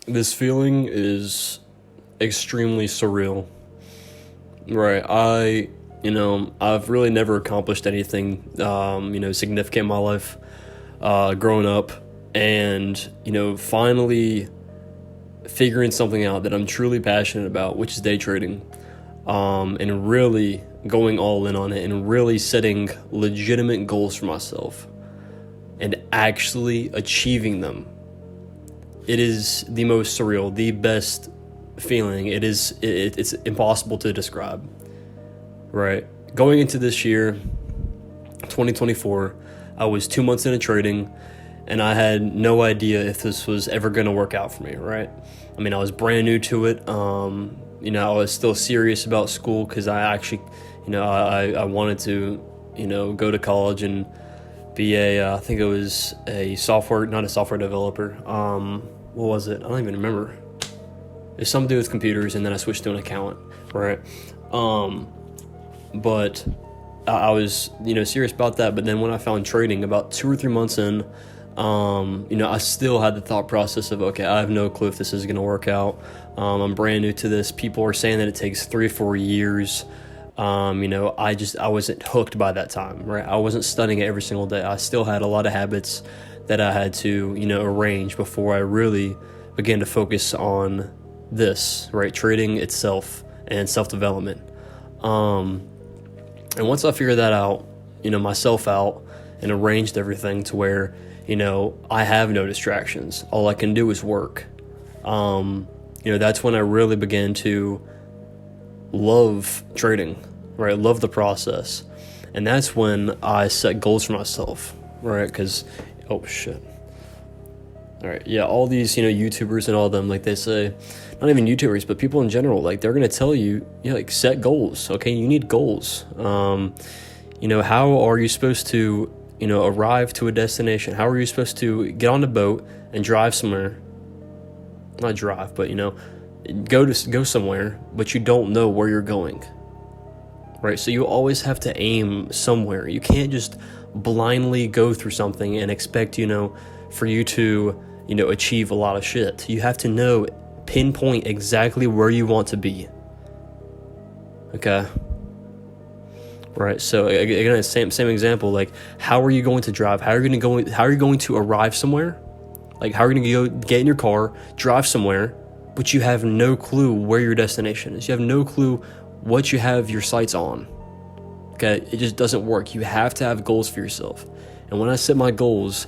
This feeling is extremely surreal, right? I've really never accomplished anything, significant in my life, growing up, and, finally figuring something out that I'm truly passionate about, which is day trading, and really going all in on it and really setting legitimate goals for myself and actually achieving them. It is the most surreal, the best feeling. It's impossible to describe, right? Going into this year, 2024, I was 2 months into trading, and I had no idea if this was ever going to work out for me, right? I mean, I was brand new to it. I was still serious about school because I actually, I wanted to, go to college and be I think it was not a software developer. What was it? I don't even remember. It's something to do with computers, and then I switched to an accountant, right? But I was, serious about that. But then when I found trading about 2 or 3 months in, I still had the thought process of, okay, I have no clue if this is going to work out. I'm brand new to this. People are saying that it takes 3 or 4 years. I wasn't hooked by that time, right? I wasn't studying it every single day. I still had a lot of habits that I had to, arrange before I really began to focus on this, right? Trading itself and self-development. And once I figured that out, myself out, and arranged everything to where, I have no distractions. All I can do is work. That's when I really began to love trading, right? Love the process. And that's when I set goals for myself, right? Because, oh shit. All right, yeah, all these, YouTubers and all of them, like they say, not even YouTubers, but people in general, like they're going to tell you, set goals, okay? You need goals. How are you supposed to, arrive to a destination? How are you supposed to get on a boat and drive somewhere? Not drive, but, go somewhere, but you don't know where you're going, right? So you always have to aim somewhere. You can't just blindly go through something and expect, for you to, achieve a lot of shit. You have to pinpoint exactly where you want to be. Okay. Right. So again, same example. Like, how are you going to drive? How are you going to arrive somewhere? Like, how are you going to go get in your car, drive somewhere, but you have no clue where your destination is? You have no clue what you have your sights on. Okay. It just doesn't work. You have to have goals for yourself. And when I set my goals,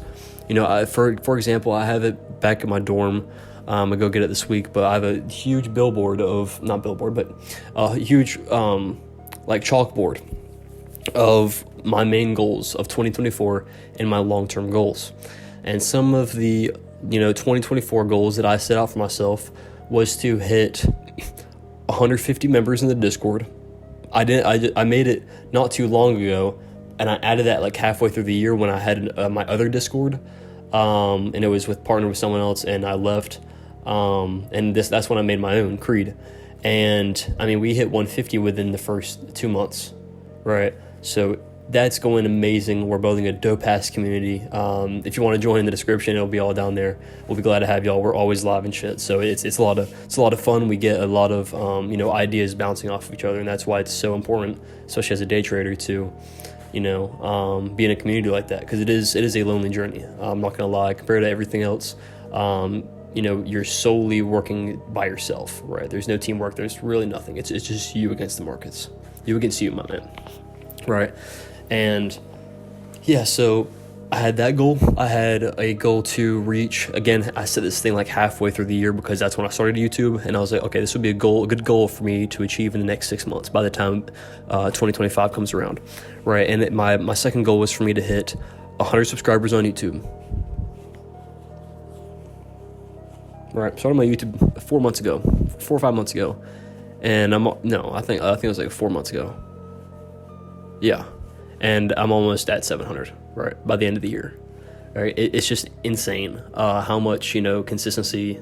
for example, I have it back at my dorm. I go get it this week, but I have a huge a huge chalkboard of my main goals of 2024 and my long-term goals. And some of the 2024 goals that I set out for myself was to hit 150 members in the Discord. I made it not too long ago, and I added that like halfway through the year when I had my other Discord, and it was partnered with someone else, and I left. And that's when I made my own Creed. And I mean, we hit 150 within the first 2 months, right? So that's going amazing. We're building a dope-ass community. If you want to join, in the description, it'll be all down there. We'll be glad to have y'all. We're always live and shit. So it's a lot of fun. We get a lot of ideas bouncing off of each other, and that's why it's so important, especially as a day trader, to be in a community like that, because it is a lonely journey. I'm not gonna lie. Compared to everything else, you're solely working by yourself, right? There's no teamwork. There's really nothing. It's just you against the markets. You against you, my man. Right? And yeah, so I had that goal. I had a goal to reach. Again, I set this thing like halfway through the year because that's when I started YouTube, and I was like, okay, this would be a good goal for me to achieve in the next 6 months by the time 2025 comes around, right? And my second goal was for me to hit 100 subscribers on YouTube. Right, started my YouTube 4 or 5 months ago, and I think it was like 4 months ago. Yeah, and I'm almost at 700, right, by the end of the year. Right, it's just insane how much consistency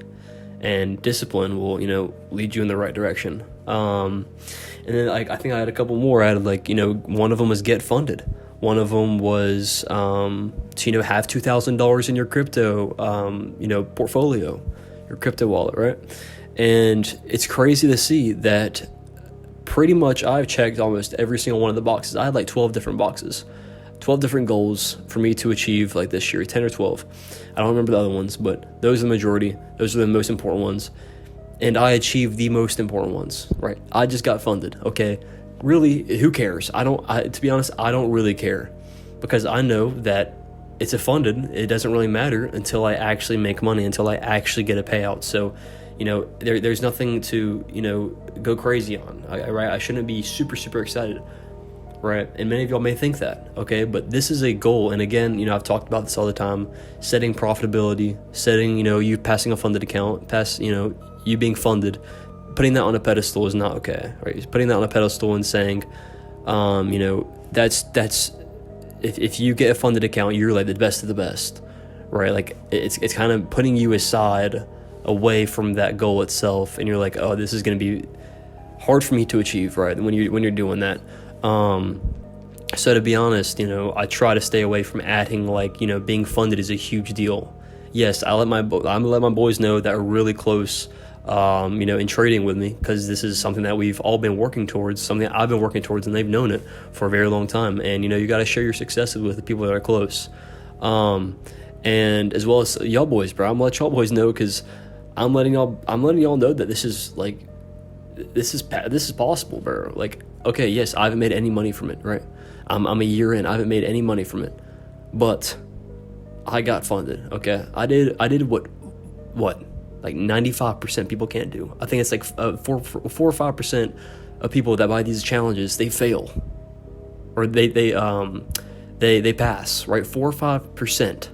and discipline will lead you in the right direction. And then I think I had a couple more. I had one of them was get funded. One of them was to have $2,000 in your crypto portfolio. your crypto wallet, right? And it's crazy to see that pretty much I've checked almost every single one of the boxes. I had like 12 different boxes, 12 different goals for me to achieve like this year, 10 or 12. I don't remember the other ones, but those are the majority. Those are the most important ones. And I achieved the most important ones, right? I just got funded, okay? Really, who cares? To be honest, I don't really care, because I know that it's a funded. It doesn't really matter until I actually make money, until I actually get a payout. So, there's nothing to, go crazy on, right? I shouldn't be super, super excited, right? And many of y'all may think that, okay? But this is a goal. And again, I've talked about this all the time, setting profitability, setting, you passing a funded account, you being funded, putting that on a pedestal is not okay, right? Putting that on a pedestal and saying, that's if you get a funded account, you're like the best of the best, right? Like it's kind of putting you aside, away from that goal itself, and you're like, oh, this is going to be hard for me to achieve, right? When you're doing that. So to be honest, I try to stay away from adding like, being funded is a huge deal. Yes, I'm gonna let my boys know that are really close, in trading with me, because this is something that we've all been working towards, something that I've been working towards, and they've known it for a very long time. And you got to share your successes with the people that are close, and as well as y'all boys, bro. I'm gonna let y'all boys know, because I'm letting y'all know that this is possible, bro. Like, okay, yes, I haven't made any money from it, right? I'm a year in, I haven't made any money from it, but I got funded. Okay, I did what like 95% people can't do. I think it's like 4 or 5% of people that buy these challenges, they fail, or they pass, right? 4 or 5%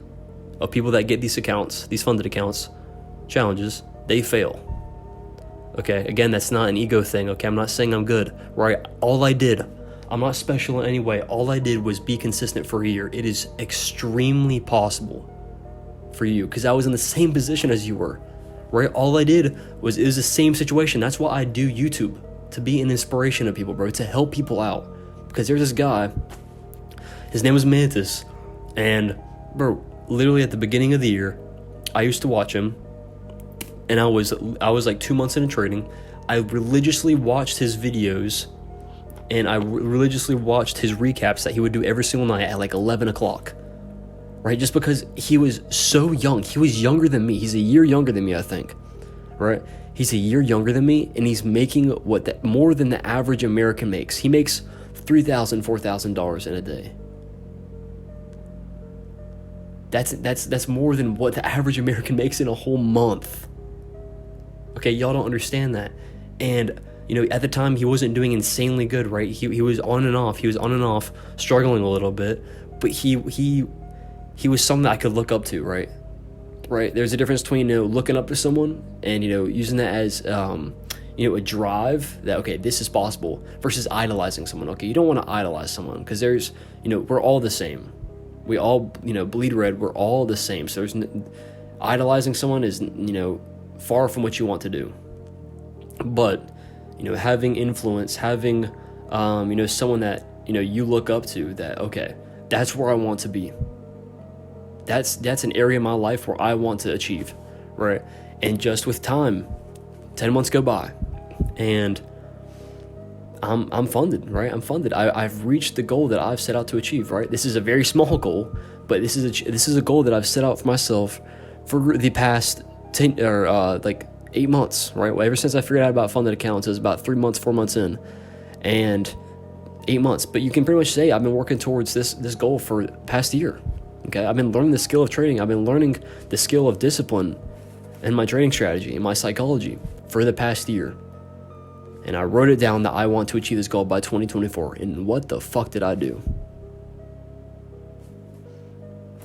of people that get these accounts, these funded accounts, challenges, they fail. Okay, again, that's not an ego thing. Okay, I'm not saying I'm good, right? I'm not special in any way. All I did was be consistent for a year. It is extremely possible for you, because I was in the same position as you were, right? All I did was, it was the same situation. That's why I do YouTube, to be an inspiration to people, bro, to help people out. Because there's this guy, his name was Mantis, and bro, literally at the beginning of the year, I used to watch him, and I was like 2 months into trading. I religiously watched his videos, and I religiously watched his recaps that he would do every single night at like 11 o'clock, right? Just because he was so young. He was younger than me. He's a year younger than me, I think, right? He's a year younger than me, and he's making more than the average American makes. He makes $3,000, $4,000 in a day. That's more than what the average American makes in a whole month. Okay, y'all don't understand that. And at the time, he wasn't doing insanely good, right? He was on and off. He was on and off, struggling a little bit, but he was something that I could look up to, right? Right. There's a difference between looking up to someone and using that as a drive that, okay, this is possible, versus idolizing someone. Okay, you don't want to idolize someone, because there's we're all the same. We all bleed red. We're all the same. So idolizing someone is far from what you want to do. But having influence, having someone that you look up to, that, okay, that's where I want to be. That's an area of my life where I want to achieve, right? And just with time, 10 months go by, and I'm funded, right? I'm funded. I've reached the goal that I've set out to achieve, right? This is a very small goal, but this is a goal that I've set out for myself for the past 10 or 8 months, right? Well, ever since I figured out about funded accounts, it was about 3 months, 4 months in, and 8 months. But you can pretty much say I've been working towards this goal for the past year. Okay, I've been learning the skill of trading. I've been learning the skill of discipline and my trading strategy and my psychology for the past year. And I wrote it down that I want to achieve this goal by 2024. And what the fuck did I do?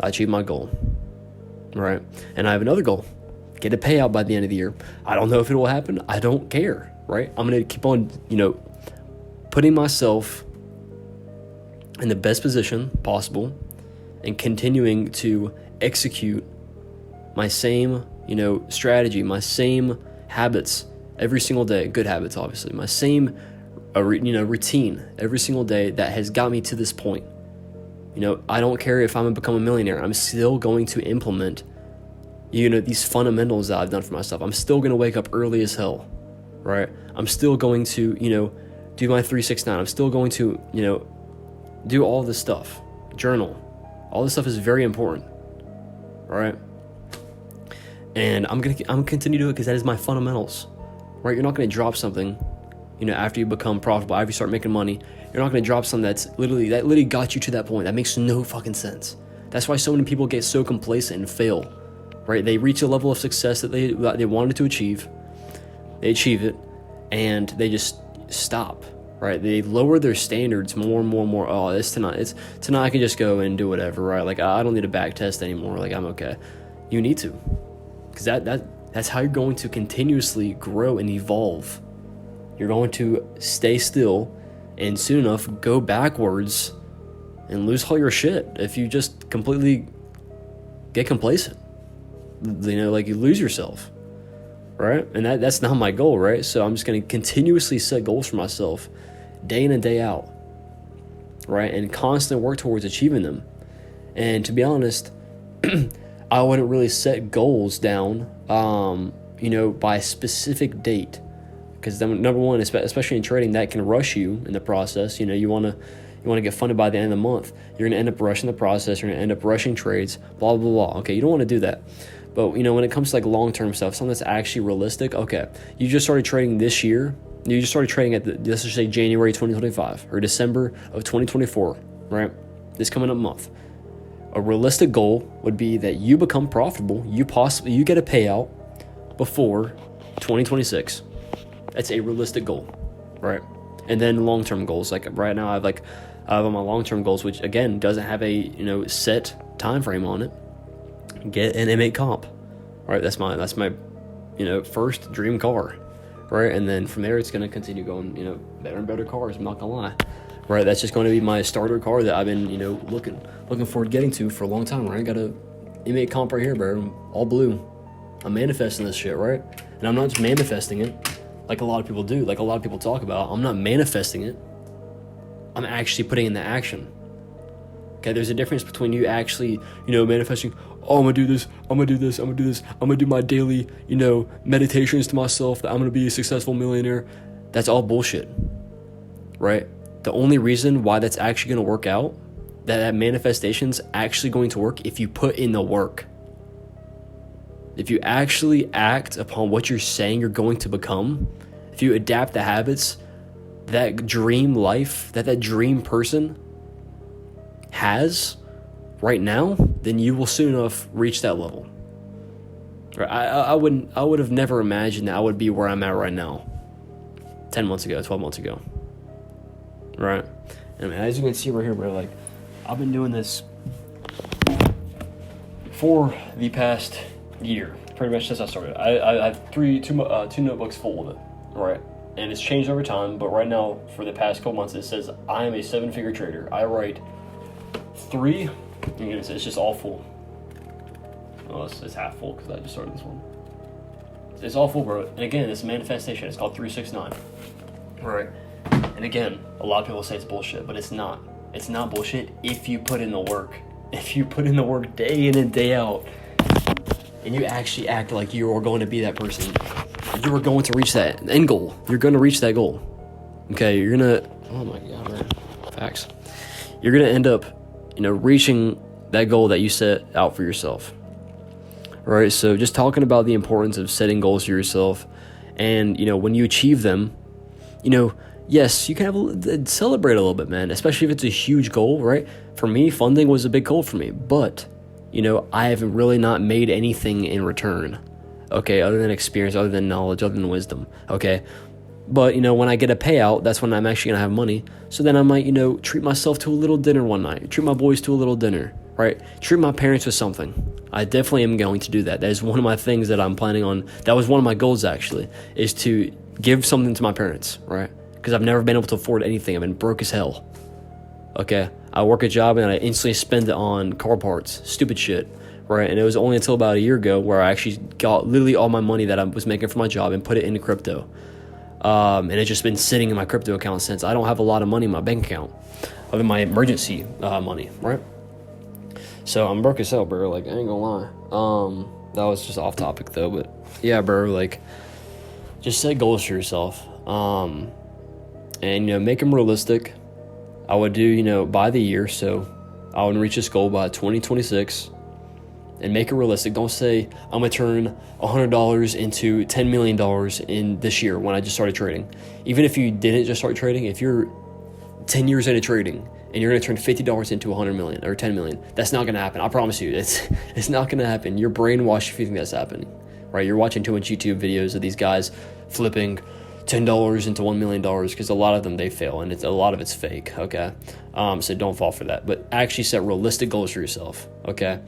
I achieved my goal, right? And I have another goal: get a payout by the end of the year. I don't know if it will happen. I don't care, right? I'm going to keep on, putting myself in the best position possible and continuing to execute my same, strategy, my same habits every single day. Good habits, obviously. My same, routine every single day that has got me to this point. I don't care if I'm going to become a millionaire. I'm still going to implement these fundamentals that I've done for myself. I'm still going to wake up early as hell, right? I'm still going to, do my 3-6-9. I'm still going to, do all this stuff. Journal. All this stuff is very important, right? And I'm gonna continue to do it because that is my fundamentals, right? You're not gonna drop something, after you become profitable, after you start making money. You're not gonna drop something that literally got you to that point. That makes no fucking sense. That's why so many people get so complacent and fail, right? They reach a level of success that they wanted to achieve. They achieve it, and they just stop, right? They lower their standards more and more and more. Oh, tonight I can just go and do whatever, right? Like, I don't need a back test anymore. Like, I'm okay. You need to, because that's how you're going to continuously grow and evolve. You're going to stay still and soon enough go backwards and lose all your shit if you just completely get complacent. Like, you lose yourself, right? And that's not my goal, right? So I'm just going to continuously set goals for myself day in and day out, right? And constantly work towards achieving them. And to be honest, I wouldn't really set goals down, by a specific date, because then, number one, especially in trading, that can rush you in the process. You want to get funded by the end of the month. You're going to end up rushing the process. You're going to end up rushing trades. Blah blah blah. Okay, you don't want to do that. But when it comes to like long-term stuff, something that's actually realistic. Okay, you just started trading this year. You just started trading at let's just say January 2025 or December of 2024, right? This coming up month. A realistic goal would be that you become profitable. You get a payout before 2026. That's a realistic goal, right? And then long-term goals, like right now, I have on my long-term goals, which again doesn't have a set time frame on it. Get an M8 comp, right? That's my first dream car, right? And then from there, it's gonna continue going, better and better cars. I'm not gonna lie, right? That's just going to be my starter car that I've been, looking forward to getting to for a long time. Right? I got a M8 comp right here, bro. All blue. I'm manifesting this shit, right? And I'm not just manifesting it like a lot of people do, like a lot of people talk about. I'm not manifesting it. I'm actually putting in the action. Okay, there's a difference between you actually, manifesting, oh, I'm gonna do this, I'm gonna do this, I'm gonna do this, I'm gonna do my daily, meditations to myself that I'm gonna be a successful millionaire. That's all bullshit, right? The only reason why that's actually gonna work out, that manifestation's actually going to work if you put in the work. If you actually act upon what you're saying you're going to become, if you adapt the habits, that dream life, that dream person has right now, then you will soon enough reach that level. Right? I would have never imagined that I would be where I'm at right now 10 months ago, 12 months ago. Right? And as you can see right here, bro, like, I've been doing this for the past year, pretty much since I started. I have two notebooks full of it, right? And it's changed over time, but right now, for the past couple months, it says I am a 7-figure trader. I write 3, it's just all full. Oh, it's half full because I just started this one. It's all full, bro. And again, it's a manifestation. It's called 369, right? And again, a lot of people say it's bullshit, but it's not. It's not bullshit if you put in the work. If you put in the work day in and day out, and you actually act like you are going to be that person, you are going to reach that end goal. You're going to reach that goal. Okay, you're going to, oh my God, man. Facts. You're going to end up, reaching that goal that you set out for yourself. All right, so just talking about the importance of setting goals for yourself, and, when you achieve them, yes, you can celebrate a little bit, man, especially if it's a huge goal, right? For me, funding was a big goal for me, but I have really not made anything in return, okay, other than experience, other than knowledge, other than wisdom, okay? But, when I get a payout, that's when I'm actually going to have money. So then I might, treat myself to a little dinner one night, treat my boys to a little dinner, right? Treat my parents to something. I definitely am going to do that. That is one of my things that I'm planning on. That was one of my goals, actually, is to give something to my parents, right? Because I've never been able to afford anything. I've been broke as hell, okay? I work a job and I instantly spend it on car parts, stupid shit, right? And it was only until about a year ago where I actually got literally all my money that I was making for my job and put it into crypto. And it's just been sitting in my crypto account since. I don't have a lot of money in my bank account, other than my emergency money, right? So I'm broke as hell, bro. Like, I ain't gonna lie. that was just off topic though. But yeah, bro, like, just set goals for yourself. And, make them realistic. I would do, by the year. So I would reach this goal by 2026 and make it realistic. Don't say I'm going to turn $100 into $10 million in this year when I just started trading. Even if you didn't just start trading, if you're 10 years into trading and you're going to turn $50 into 100 million or 10 million, that's not going to happen. I promise you, it's not going to happen. You're brainwashed if you think that's happening, right? You're watching too much YouTube videos of these guys flipping $10 into $1 million, because a lot of them, they fail, and a lot of it's fake, okay? So don't fall for that, but actually set realistic goals for yourself, okay?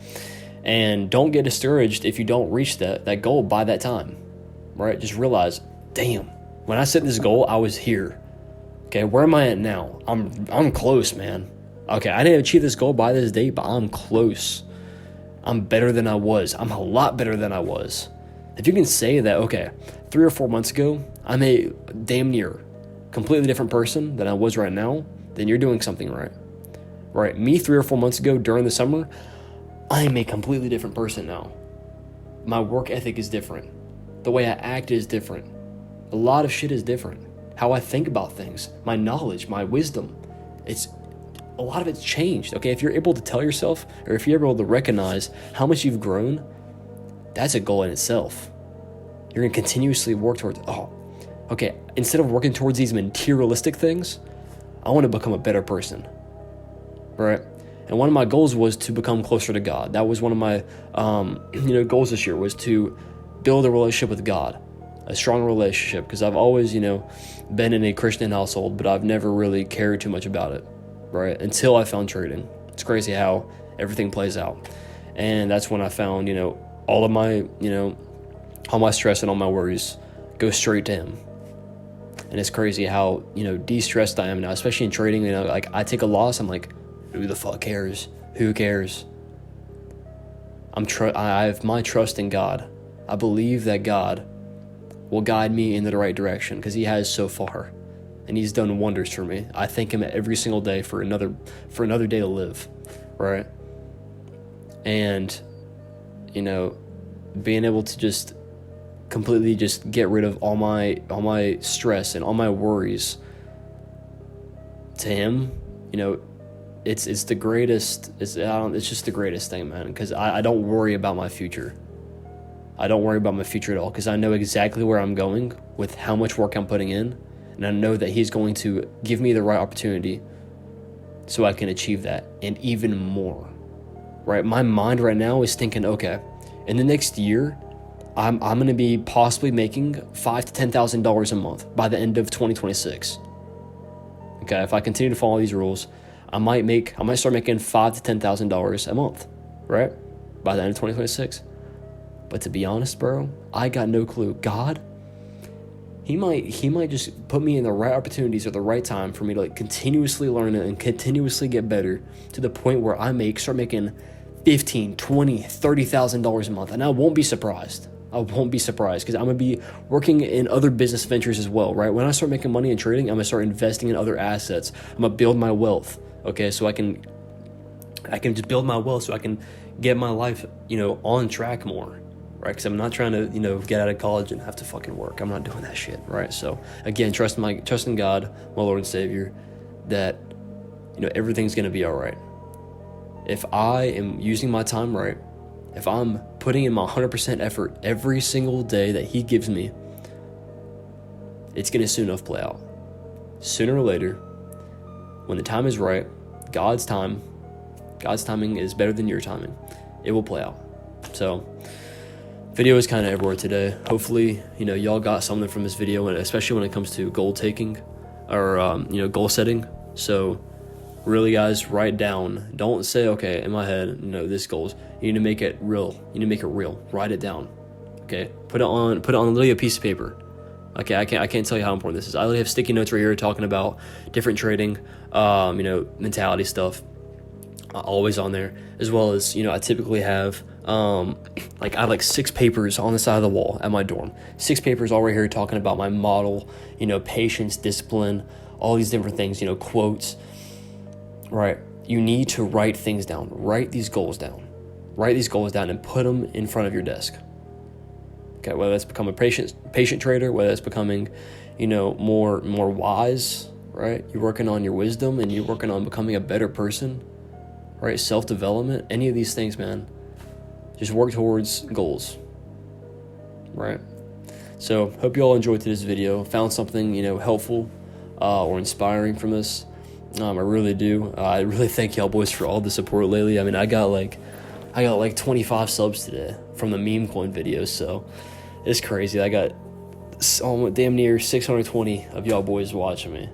And don't get discouraged if you don't reach that goal by that time, right? Just realize, damn, when I set this goal, I was here. Okay, where am I at now? I'm close, man. Okay, I didn't achieve this goal by this date, but I'm close. I'm better than I was. I'm a lot better than I was. If you can say that, okay, 3 or 4 months ago, I'm a damn near completely different person than I was right now, then you're doing something right. Right? Me 3 or 4 months ago during the summer, I'm a completely different person now. My work ethic is different. The way I act is different. A lot of shit is different. How I think about things, my knowledge, my wisdom, a lot of it's changed. Okay, if you're able to tell yourself, or if you're able to recognize how much you've grown, that's a goal in itself. You're gonna continuously work towards, okay, instead of working towards these materialistic things, I want to become a better person, right? And one of my goals was to become closer to God. That was one of my, goals this year, was to build a relationship with God, a strong relationship, because I've always, been in a Christian household, but I've never really cared too much about it, right? Until I found trading. It's crazy how everything plays out. And that's when I found, all of my, all my stress and all my worries go straight to him. And it's crazy how, de-stressed I am now, especially in trading. Like, I take a loss, I'm like, who the fuck cares? Who cares? I have my trust in God. I believe that God will guide me in the right direction, because he has so far, and he's done wonders for me. I thank him every single day for another day to live, right? And being able to just completely just get rid of all my stress and all my worries to him, it's the greatest. It's just the greatest thing, man, because I don't worry about my future. I don't worry about my future at all, because I know exactly where I'm going with how much work I'm putting in, and I know that he's going to give me the right opportunity so I can achieve that and even more, right? My mind right now is thinking, okay, in the next year, I'm going to be possibly making $5,000 to $10,000 a month by the end of 2026. Okay, if I continue to follow these rules, I might start making $5,000 to $10,000 a month, right? By the end of 2026. But to be honest, bro, I got no clue. God, he might just put me in the right opportunities at the right time for me to continuously learn it and continuously get better to the point where I start making $15,000, $20,000, $30,000 a month, and I won't be surprised. I won't be surprised, because I'm gonna be working in other business ventures as well, right? When I start making money in trading, I'm gonna start investing in other assets. I'm gonna build my wealth, okay? So I can just build my wealth so I can get my life, on track more. Right, because I'm not trying to, get out of college and have to fucking work. I'm not doing that shit, right? So, again, trust in God, my Lord and Savior, that, everything's going to be all right. If I am using my time right, if I'm putting in my 100% effort every single day that he gives me, it's going to soon enough play out. Sooner or later, when the time is right, God's timing is better than your timing. It will play out. So, video is kind of everywhere today. Hopefully, y'all got something from this video, and especially when it comes to goal taking or, goal setting. So really, guys, write down. Don't say, okay, in my head, this goals. You need to make it real. You need to make it real. Write it down. Okay. Put it on literally a piece of paper. Okay. I can't tell you how important this is. I literally have sticky notes right here talking about different trading, mentality stuff. Always on there, as well as, I typically have, I have 6 papers on the side of the wall at my dorm. 6 papers all right here talking about my model, patience, discipline, all these different things, quotes, right? You need to write things down. Write these goals down. Write these goals down and put them in front of your desk. Okay, whether that's become a patient trader, whether that's becoming, more wise, right? You're working on your wisdom and you're working on becoming a better person, right? Self-development, any of these things, man. Just work towards goals, right? So hope you all enjoyed today's video, found something, helpful or inspiring from this. I really do. I really thank y'all boys for all the support lately. I mean, I got like 25 subs today from the meme coin videos, so it's crazy. I got damn near 620 of y'all boys watching me.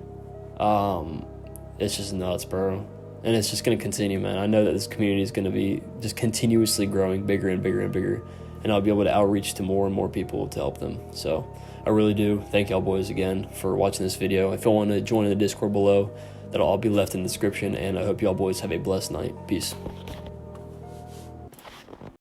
It's just nuts, bro. And it's just going to continue, man. I know that this community is going to be just continuously growing bigger and bigger and bigger, and I'll be able to outreach to more and more people to help them. So I really do thank y'all boys again for watching this video. If you want to join in the Discord below, that'll all be left in the description, and I hope y'all boys have a blessed night. Peace.